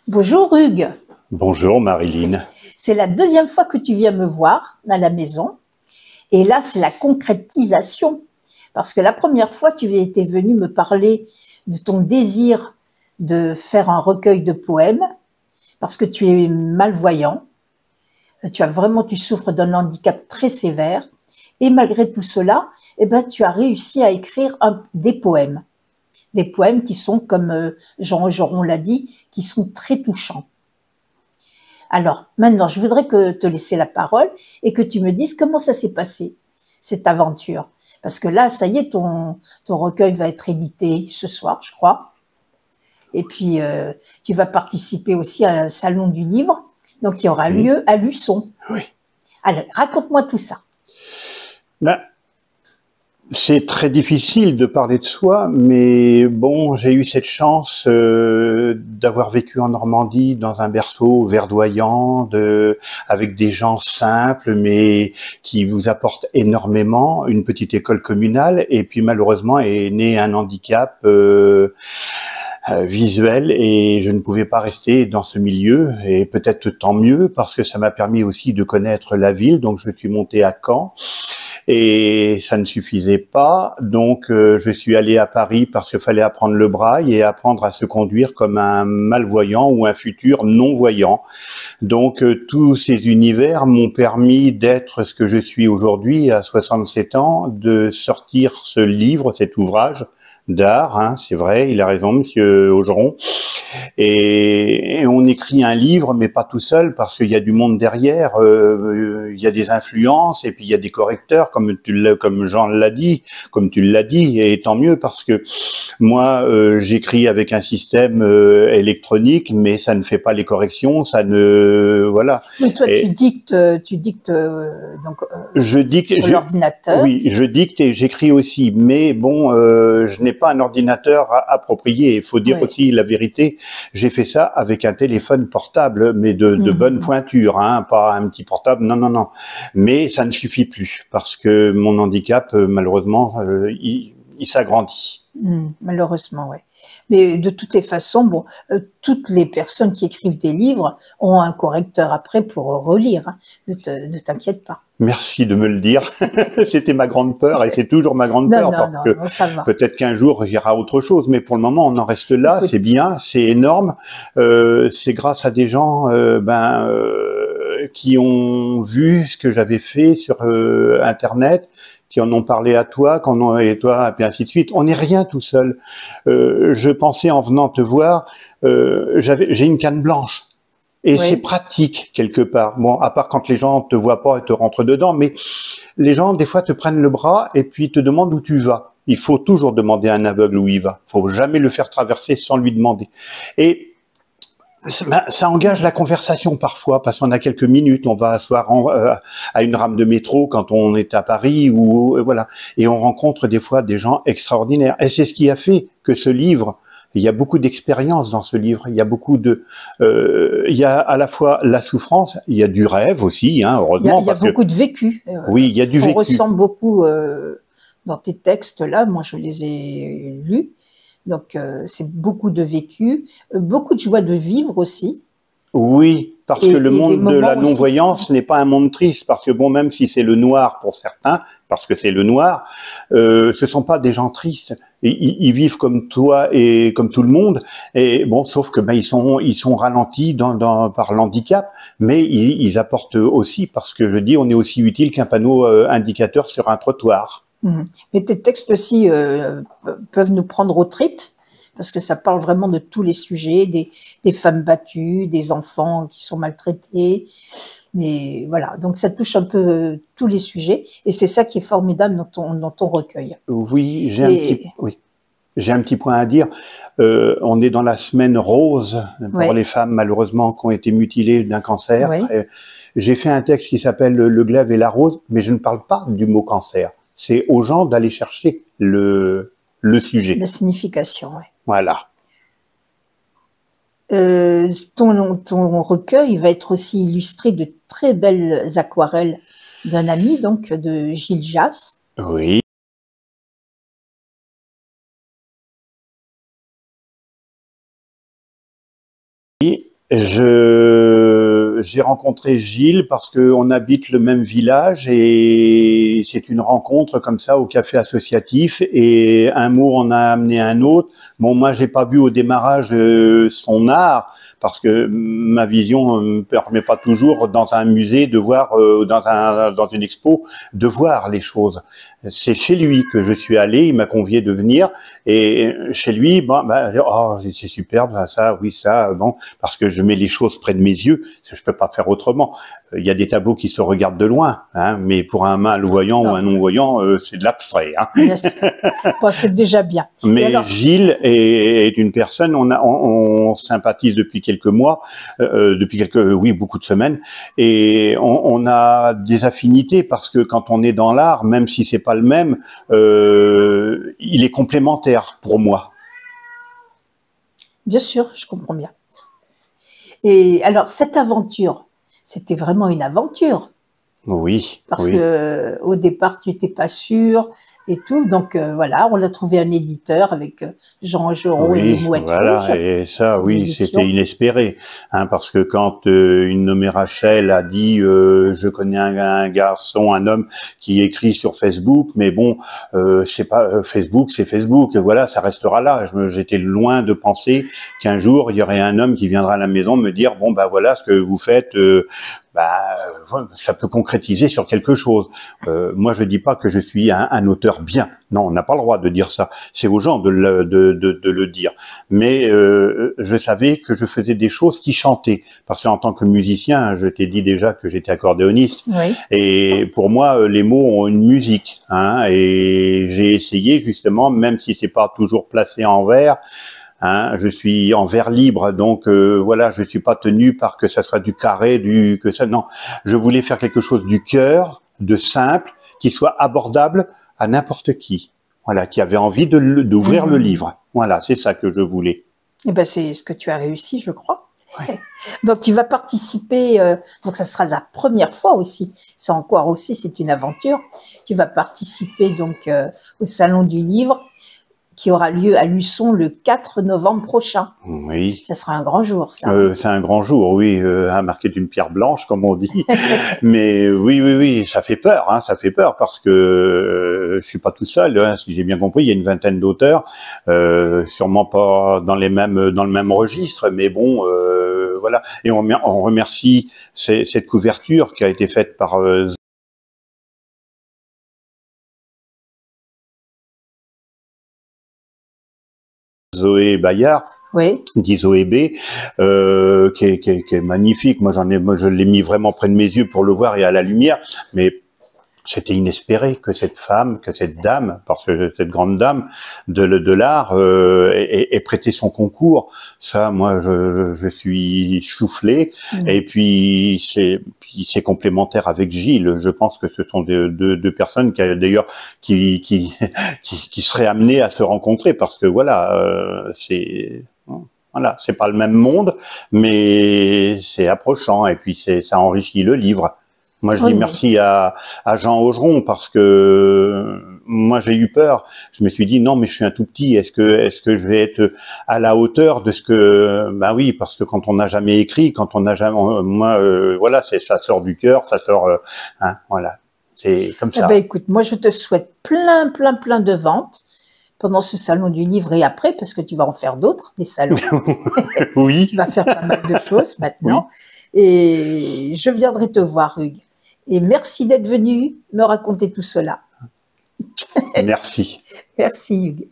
Bonjour Hugues, Bonjour Marilyn. c'est la deuxième fois que tu viens me voir à la maison et là c'est la concrétisation parce que la première fois tu étais venu me parler de ton désir de faire un recueil de poèmes parce que tu es malvoyant, tu souffres d'un handicap très sévère et malgré tout cela, eh ben, tu as réussi à écrire des poèmes qui sont comme Jean Geron l'a dit, qui sont très touchants. Alors, maintenant, je voudrais te laisser la parole et que tu me dises comment ça s'est passé, cette aventure. Parce que là, ça y est, ton recueil va être édité ce soir, je crois. Et puis, tu vas participer aussi à un salon du livre, donc il y aura Oui, lieu à Luçon. oui. Alors, raconte-moi tout ça. Ben, c'est très difficile de parler de soi, mais bon, j'ai eu cette chance d'avoir vécu en Normandie dans un berceau verdoyant, avec des gens simples, mais qui vous apportent énormément, une petite école communale, et puis malheureusement est né un handicap visuel et je ne pouvais pas rester dans ce milieu, et peut-être tant mieux parce que ça m'a permis aussi de connaître la ville. Donc je suis monté à Caen et ça ne suffisait pas, donc je suis allé à Paris parce qu'il fallait apprendre le braille et apprendre à se conduire comme un malvoyant ou un futur non-voyant. Donc tous ces univers m'ont permis d'être ce que je suis aujourd'hui à 67 ans, de sortir ce livre, cet ouvrage d'art, hein, c'est vrai, il a raison, monsieur Augeron. Et on écrit un livre, mais pas tout seul, parce qu'il y a du monde derrière, il y a des influences, et puis il y a des correcteurs, comme Jean l'a dit, comme tu l'as dit, et tant mieux, parce que moi, j'écris avec un système électronique, mais ça ne fait pas les corrections, ça ne, voilà. Oui, toi, Et tu dictes donc je dicte, sur l'ordinateur. oui, je dicte et j'écris aussi, mais bon, je n'ai pas un ordinateur approprié. Il faut dire Oui. aussi la vérité. J'ai fait ça avec un téléphone portable, mais de bonne Mhm. pointure, hein, pas un petit portable. Non, non, non. Mais ça ne suffit plus parce que mon handicap, malheureusement, il s'agrandit. Malheureusement, ouais. Mais de toutes les façons, bon, toutes les personnes qui écrivent des livres ont un correcteur après pour relire, hein. Ne t'inquiète pas. Merci de me le dire. C'était ma grande peur et c'est toujours ma grande Non, peur non, parce non, que non, ça va. peut-être qu'un jour il y aura autre chose, mais pour le moment on en reste là. Écoute, C'est bien, c'est énorme. C'est grâce à des gens qui ont vu ce que j'avais fait sur Internet, qui en ont parlé à toi, et toi, et puis ainsi de suite. On n'est rien tout seul. Je pensais en venant te voir, j'ai une canne blanche. Et c'est oui. pratique quelque part. Bon, à part quand les gens te voient pas et te rentrent dedans, mais les gens des fois te prennent le bras et puis te demandent où tu vas. Il faut toujours demander à un aveugle où il va. Il faut jamais le faire traverser sans lui demander. Et ça engage la conversation parfois parce qu'on a quelques minutes, on va asseoir à une rame de métro quand on est à Paris ou voilà, et on rencontre des fois des gens extraordinaires. Et c'est ce qui a fait que ce livre, il y a beaucoup d'expérience dans ce livre. Il y a beaucoup il y a à la fois la souffrance, il y a du rêve aussi, hein, heureusement, Il y a parce que beaucoup de vécu oui, il y a du qu'on vécu. ressent beaucoup dans tes textes là. Moi, je les ai lus. Donc, c'est beaucoup de vécu, beaucoup de joie de vivre aussi, Oui, parce que le et des monde de la moments aussi. non-voyance n'est pas un monde triste, parce que bon, même si c'est le noir pour certains, parce que c'est le noir, ce sont pas des gens tristes. Ils vivent comme toi et comme tout le monde, et bon, sauf que ben ils sont ralentis par l'handicap, mais ils apportent aussi, parce que je dis, on est aussi utile qu'un panneau indicateur sur un trottoir. Mais tes textes aussi peuvent nous prendre aux tripes, parce que ça parle vraiment de tous les sujets, des femmes battues, des enfants qui sont maltraités. Mais voilà, donc ça touche un peu tous les sujets, et c'est ça qui est formidable dans ton recueil. Oui, Et oui. J'ai un petit point à dire. On est dans la semaine rose pour les ouais, femmes malheureusement qui ont été mutilées d'un cancer. ouais, J'ai fait un texte qui s'appelle Le glaive et la rose, mais je ne parle pas du mot cancer. C'est aux gens d'aller chercher le la sujet. signification, ouais. Voilà. Ton recueil va être aussi illustré de très belles aquarelles d'un ami, donc de Gilles Jass. Oui. J'ai rencontré Gilles parce qu'on habite le même village et c'est une rencontre comme ça au café associatif et un mot en a amené un autre. Bon, moi, j'ai pas vu au démarrage son art parce que ma vision me permet pas toujours dans un musée de voir, dans une expo, de voir les choses. C'est chez lui que je suis allé, il m'a convié de venir et chez lui, oh, c'est superbe, ça, oui, ça, bon, parce que je mets les choses près de mes yeux, je peux pas faire autrement. Il y a des tableaux qui se regardent de loin, hein, mais pour un malvoyant ou un non-voyant, c'est de l'abstrait. Hein. Bien sûr. Bon, c'est déjà bien. Mais alors, Gilles est une personne, on sympathise depuis quelques mois, oui, beaucoup de semaines, et on a des affinités parce que quand on est dans l'art, même si c'est pas le même, il est complémentaire pour moi. Bien sûr, je comprends bien. Et alors, cette aventure, c'était vraiment une aventure. Oui. Parce oui. que au départ, tu n'étais pas sûr et tout. Donc voilà, on a trouvé un éditeur avec Jean Geron et les Mouettes voilà, Rouges. et ça, oui, éditions. c'était inespéré, hein, parce que quand une nommée Rachel a dit je connais un garçon, un homme qui écrit sur Facebook, mais bon, c'est pas Facebook, c'est Facebook, voilà, ça restera là. J'étais loin de penser qu'un jour il y aurait un homme qui viendra à la maison me dire bon bah voilà ce que vous faites. Ça peut concrétiser sur quelque chose. Moi, je dis pas que je suis un auteur bien. Non, on n'a pas le droit de dire ça. C'est aux gens de le dire. Mais je savais que je faisais des choses qui chantaient. Parce qu'en tant que musicien, je t'ai dit déjà que j'étais accordéoniste. Oui. Et pour moi, les mots ont une musique. Hein, et j'ai essayé justement, même si c'est pas toujours placé en vers, hein, je suis en vers libre, donc voilà, je suis pas tenu par que ça soit du carré, non. Je voulais faire quelque chose du cœur, de simple, qui soit abordable à n'importe qui. Voilà, qui avait envie d'ouvrir le livre. Voilà, c'est ça que je voulais. Et ben c'est ce que tu as réussi, je crois. Ouais. Donc tu vas participer, donc ça sera la première fois aussi. C'est encore aussi, c'est une aventure. Tu vas participer donc au Salon du Livre, qui aura lieu à Luçon le 4 novembre prochain. Oui. Ça sera un grand jour, ça. C'est un grand jour, oui, à marquer d'une pierre blanche, comme on dit. Mais oui, ça fait peur, hein, ça fait peur parce que je suis pas tout seul. Hein, si j'ai bien compris, il y a une vingtaine d'auteurs, sûrement pas dans le même registre, mais bon, voilà. Et on remercie cette couverture qui a été faite par Zoé Bayard, oui. dit Zoé B, qui est magnifique. Moi, je l'ai mis vraiment près de mes yeux pour le voir et à la lumière, mais c'était inespéré que cette femme, que cette dame, parce que cette grande dame de l'art ait prêté son concours. Ça, moi, je suis soufflé. Et puis c'est complémentaire avec Gilles. Je pense que ce sont deux personnes qui seraient amenées à se rencontrer parce que voilà, c'est pas le même monde, mais c'est approchant et puis ça enrichit le livre. Moi, je dis merci à Jean Augeron parce que moi, j'ai eu peur. Je me suis dit non, mais je suis un tout petit. Est-ce que je vais être à la hauteur de ce que oui, parce que quand on n'a jamais écrit, quand on n'a jamais, voilà, ça sort du cœur, ça sort, voilà, c'est comme ça. Écoute, moi, je te souhaite plein de ventes pendant ce salon du livre et après, parce que tu vas en faire d'autres, des salons. Oui. Tu vas faire pas mal de choses maintenant. Oui. Et je viendrai te voir, Hugues. Et merci d'être venu me raconter tout cela. Merci. Merci, Hugues.